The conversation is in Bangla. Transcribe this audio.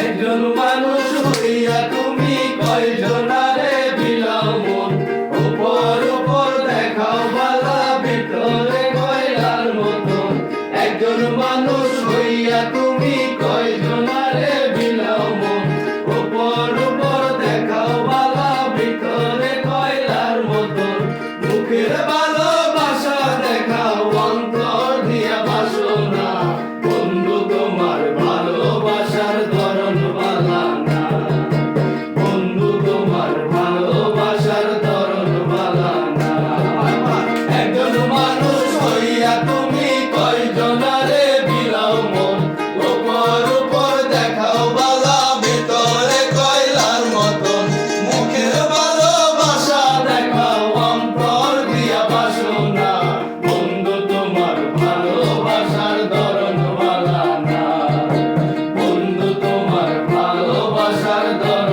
একজন মানুষ হইয়া তুমি কয়জনারে বিলাও মন, উপর উপর দেখাও বালা ভিতরে কয়লার মতন। একজন মানুষ হইয়া তুমি কয়জনারে বিলাও মন, উপর উপর দেখাও বালা ভিতরে কয়লার মতন। মুখের ভালোবাসা দেখাও অন্তর দিয়া বাসনা, বন্ধু তোমার ভালোবাসার ধরন বালা না, বন্ধু তোমার ভালোবাসার ধরন বালা না। একজন মানুষ হইয়া তুমি কয়জনারে বিলাও মন, উপর উপর দেখাও বালা ভিতরে কয়লার মতন। মুখের ভালোবাসা দেখাও অন্তর দিয়া বাসনা, বন্ধু তোমার ভালোবাসার ধরন বালা না, বন্ধু তোমার ভালোবাসার ধরন